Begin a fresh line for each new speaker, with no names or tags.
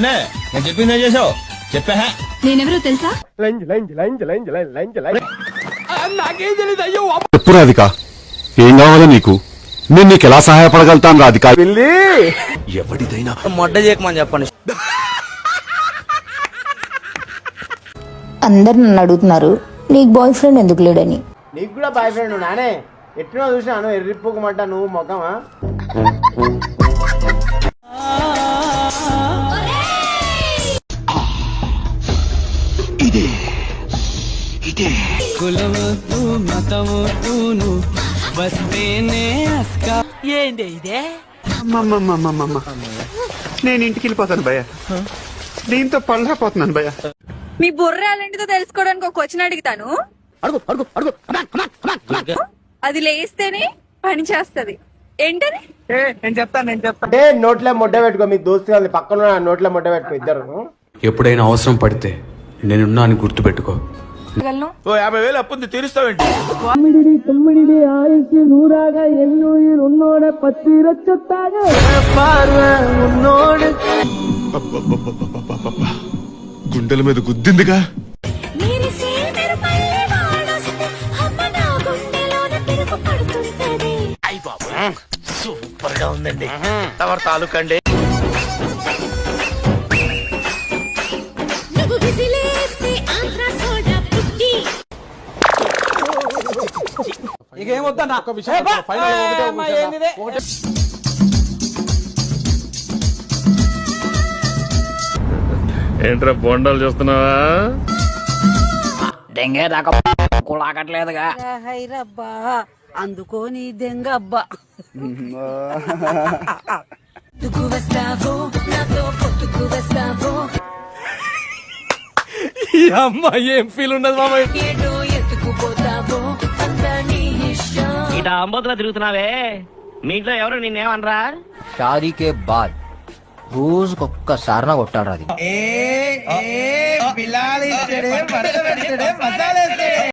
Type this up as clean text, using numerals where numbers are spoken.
నేను చెప్పిందే చేసావు చెప్పా
నేనెవరో తెలుసా?
చెప్పు రాధిక, ఏం కావాలో నీకు? నేను నీకు ఎలా సహాయపడగలుగుతాను రాధిక? ఎవడిదైనా
మొడ్డ చేయకమని చెప్పండి.
అందరు నన్ను అడుగుతున్నారు నీకు బాయ్ ఫ్రెండ్ ఎందుకు లేడని.
నీకు కూడా బాయ్ ఫ్రెండ్ నానే ఎట్లా చూసినాను ఎర్రిప్పుకోమంటా నువ్వు మొక్కమా?
నేను ఇంటికి వెళ్ళిపోతాను భయ్య, దీంతో పళ్ళపోతున్నాను భయ్య.
మీ బుర్ర అలాంటిదో తెలుసుకోవడానికి ఒక క్వశ్చన్ అడుగుతాను. అది లేస్తేనే పని చేస్తది ఏంటని?
నేను చెప్తాను
అంటే నోట్లో మొడ్డ పెట్టుకో, మీ దోస్తు పక్కన నోట్లో మొడ్డ పెట్టుకో ఇద్దరు.
ఎప్పుడైనా అవసరం పడితే నేనున్నా అని గుర్తుపెట్టుకో.
50,000 అప్పుంది తీరుస్తావేంటి?
గుండెల మీద గుద్దిందిగా.
సూపర్ గా ఉందండి. తవర్ తాలూకండి.
ఏంట్రా బొండాలు చూస్తున్నావా?
దెంగే దాకా కులాకట్లేదుగా. అందుకోని దెంగ అబ్బా.
ఏం ఫీల్ ఉన్నది మామ?
ఇట అంబోతులా తిరుగుతున్నావే, మీ ఇంట్లో ఎవరు నిన్నేమనరా?
షాదీకే బాద్ రోజుకొక్కసారి కొట్టాడు అది.